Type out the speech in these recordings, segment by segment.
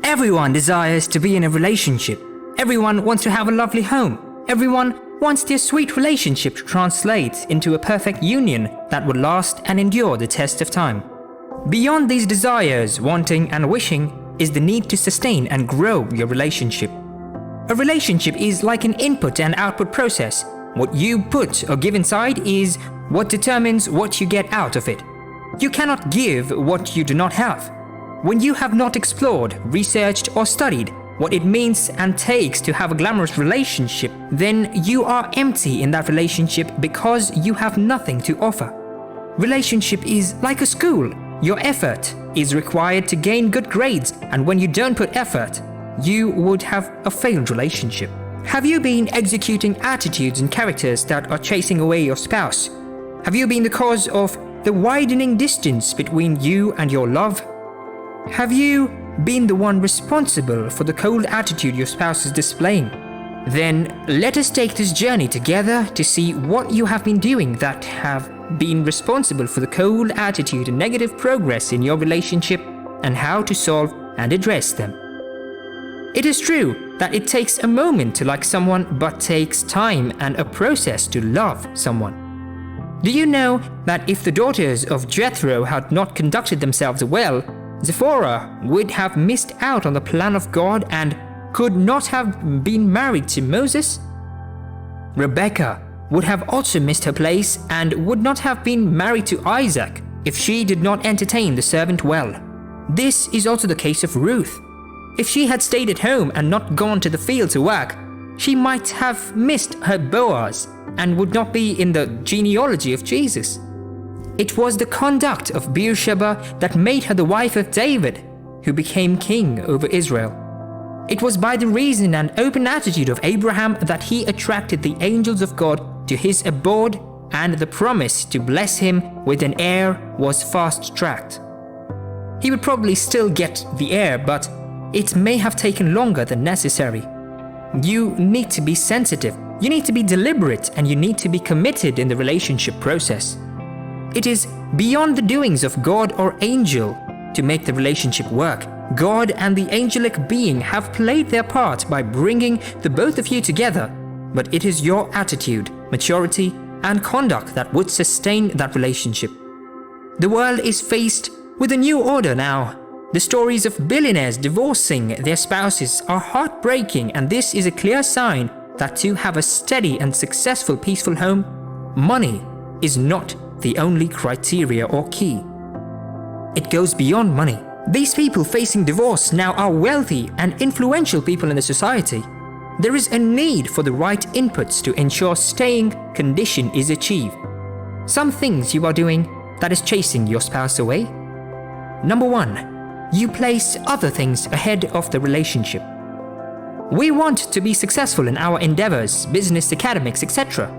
Everyone desires to be in a relationship. Everyone wants to have a lovely home. Everyone wants their sweet relationship to translate into a perfect union that would last and endure the test of time. Beyond these desires, wanting and wishing, is the need to sustain and grow your relationship. A relationship is like an input and output process. What you put or give inside is what determines what you get out of it. You cannot give what you do not have. When you have not explored, researched, or studied what it means and takes to have a glamorous relationship, then you are empty in that relationship because you have nothing to offer. Relationship is like a school. Your effort is required to gain good grades, and when you don't put effort, you would have a failed relationship. Have you been executing attitudes and characters that are chasing away your spouse? Have you been the cause of the widening distance between you and your love? Have you been the one responsible for the cold attitude your spouse is displaying? Then let us take this journey together to see what you have been doing that have been responsible for the cold attitude and negative progress in your relationship, and how to solve and address them. It is true that it takes a moment to like someone, but takes time and a process to love someone. Do you know that if the daughters of Jethro had not conducted themselves well, Zipporah would have missed out on the plan of God and could not have been married to Moses? Rebecca would have also missed her place and would not have been married to Isaac if she did not entertain the servant well. This is also the case of Ruth. If she had stayed at home and not gone to the field to work, she might have missed her Boaz and would not be in the genealogy of Jesus. It was the conduct of Beersheba that made her the wife of David, who became king over Israel. It was by the reason and open attitude of Abraham that he attracted the angels of God to his abode, and the promise to bless him with an heir was fast-tracked. He would probably still get the heir, but it may have taken longer than necessary. You need to be sensitive, you need to be deliberate, and you need to be committed in the relationship process. It is beyond the doings of God or angel to make the relationship work. God and the angelic being have played their part by bringing the both of you together, but it is your attitude, maturity, and conduct that would sustain that relationship. The world is faced with a new order now. The stories of billionaires divorcing their spouses are heartbreaking, and this is a clear sign that to have a steady and successful peaceful home, money is not the only criteria or key. It goes beyond money. These people facing divorce now are wealthy and influential people in the society. There is a need for the right inputs to ensure staying condition is achieved. Some things you are doing that is chasing your spouse away. Number 1, you place other things ahead of the relationship. We want to be successful in our endeavors, business, academics, etc.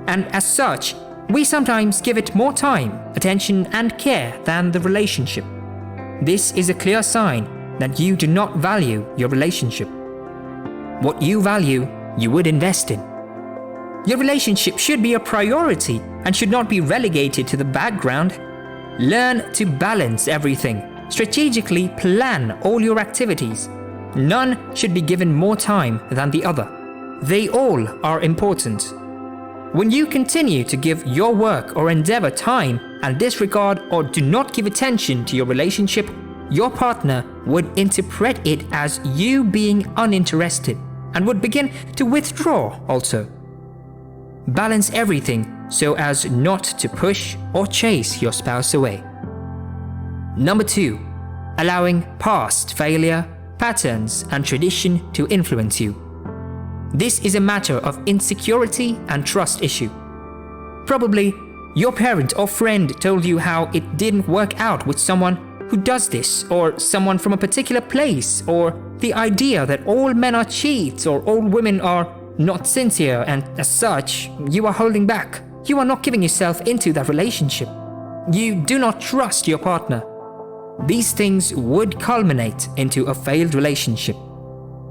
And as such, we sometimes give it more time, attention, and care than the relationship. This is a clear sign that you do not value your relationship. What you value, you would invest in. Your relationship should be a priority and should not be relegated to the background. Learn to balance everything. Strategically plan all your activities. None should be given more time than the other. They all are important. When you continue to give your work or endeavor time and disregard or do not give attention to your relationship, your partner would interpret it as you being uninterested and would begin to withdraw also. Balance everything so as not to push or chase your spouse away. Number 2, allowing past failure, patterns, and tradition to influence you. This is a matter of insecurity and trust issue. Probably your parent or friend told you how it didn't work out with someone who does this, or someone from a particular place, or the idea that all men are cheats or all women are not sincere, and as such, you are holding back. You are not giving yourself into that relationship. You do not trust your partner. These things would culminate into a failed relationship.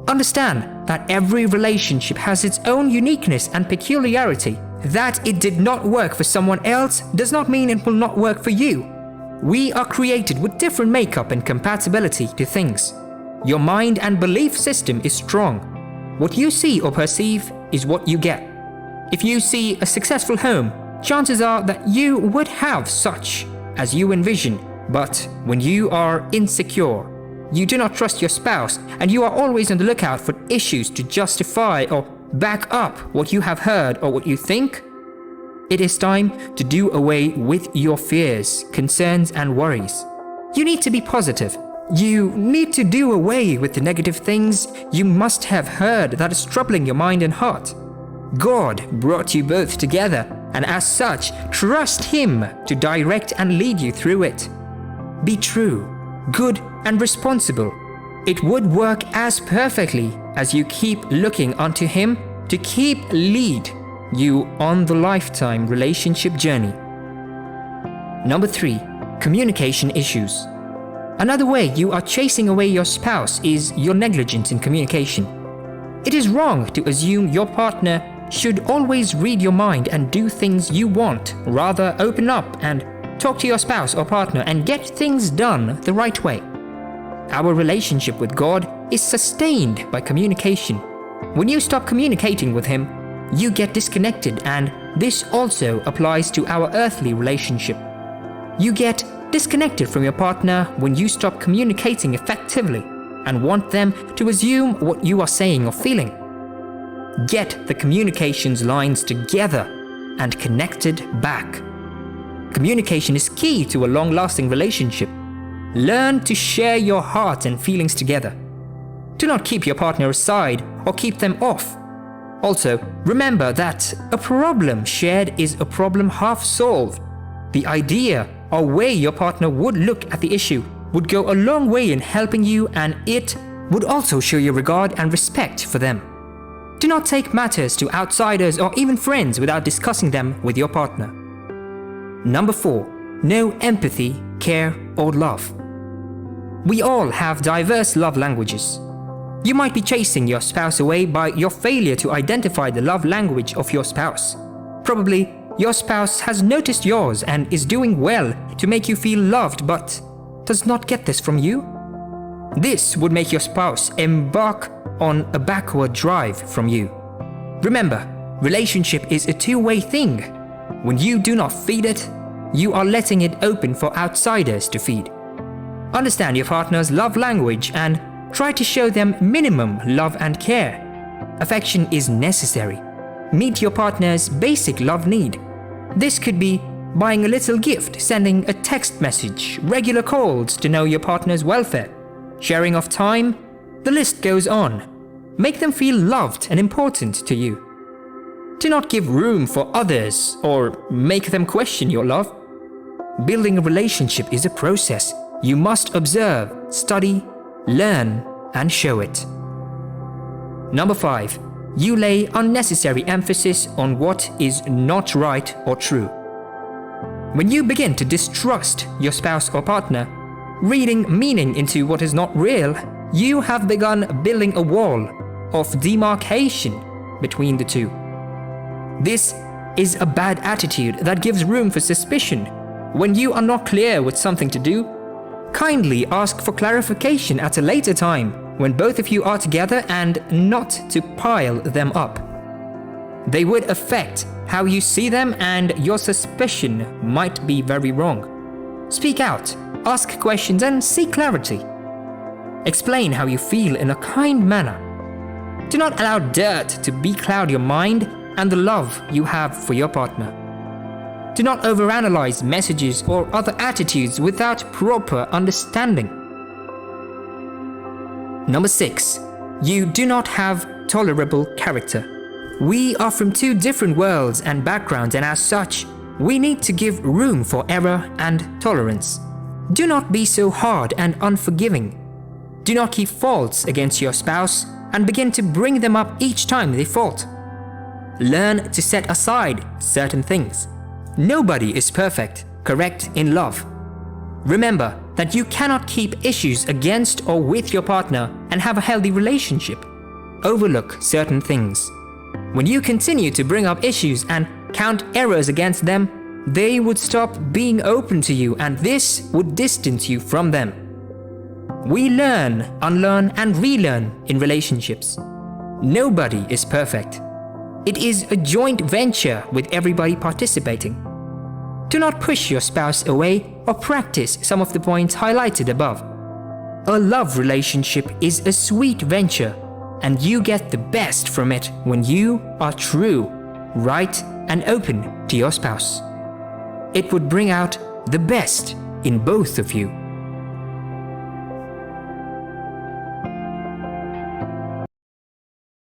Understand that every relationship has its own uniqueness and peculiarity. That it did not work for someone else does not mean it will not work for you. We are created with different makeup and compatibility to things. Your mind and belief system is strong. What you see or perceive is what you get. If you see a successful home, chances are that you would have such as you envision. But when you are insecure, you do not trust your spouse, and you are always on the lookout for issues to justify or back up what you have heard or what you think, it is time to do away with your fears, concerns, and worries. You need to be positive. You need to do away with the negative things you must have heard that is troubling your mind and heart. God brought you both together, and as such, trust Him to direct and lead you through it. Be true, good, and responsible. It would work as perfectly as you keep looking unto Him to keep lead you on the lifetime relationship journey. Number 3, communication issues. Another way you are chasing away your spouse is your negligence in communication. It is wrong to assume your partner should always read your mind and do things you want. Rather, open up and talk to your spouse or partner and get things done the right way. Our relationship with God is sustained by communication. When you stop communicating with Him, you get disconnected, and this also applies to our earthly relationship. You get disconnected from your partner when you stop communicating effectively and want them to assume what you are saying or feeling. Get the communications lines together and connected back. Communication is key to a long-lasting relationship. Learn to share your heart and feelings together. Do not keep your partner aside or keep them off. Also, remember that a problem shared is a problem half solved. The idea or way your partner would look at the issue would go a long way in helping you, and it would also show your regard and respect for them. Do not take matters to outsiders or even friends without discussing them with your partner. Number 4, no empathy, care, or love. We all have diverse love languages. You might be chasing your spouse away by your failure to identify the love language of your spouse. Probably, your spouse has noticed yours and is doing well to make you feel loved, but does not get this from you. This would make your spouse embark on a backward drive from you. Remember, relationship is a two-way thing. When you do not feed it, you are letting it open for outsiders to feed. Understand your partner's love language and try to show them minimum love and care. Affection is necessary. Meet your partner's basic love need. This could be buying a little gift, sending a text message, regular calls to know your partner's welfare, sharing of time. The list goes on. Make them feel loved and important to you. Do not give room for others or make them question your love. Building a relationship is a process. You must observe, study, learn, and show it. Number 5, you lay unnecessary emphasis on what is not right or true. When you begin to distrust your spouse or partner, reading meaning into what is not real, you have begun building a wall of demarcation between the two. This is a bad attitude that gives room for suspicion. When you are not clear with something to do, kindly ask for clarification at a later time when both of you are together, and not to pile them up. They would affect how you see them, and your suspicion might be very wrong. Speak out, ask questions, and seek clarity. Explain how you feel in a kind manner. Do not allow dirt to becloud your mind and the love you have for your partner. Do not overanalyze messages or other attitudes without proper understanding. Number 6, you do not have tolerable character. We are from two different worlds and backgrounds, and as such, we need to give room for error and tolerance. Do not be so hard and unforgiving. Do not keep faults against your spouse and begin to bring them up each time they fault. Learn to set aside certain things. Nobody is perfect, correct in love. Remember that you cannot keep issues against or with your partner and have a healthy relationship. Overlook certain things. When you continue to bring up issues and count errors against them, they would stop being open to you, and this would distance you from them. We learn, unlearn, and relearn in relationships. Nobody is perfect. It is a joint venture with everybody participating. Do not push your spouse away or practice some of the points highlighted above. A love relationship is a sweet venture, and you get the best from it when you are true, right, and open to your spouse. It would bring out the best in both of you.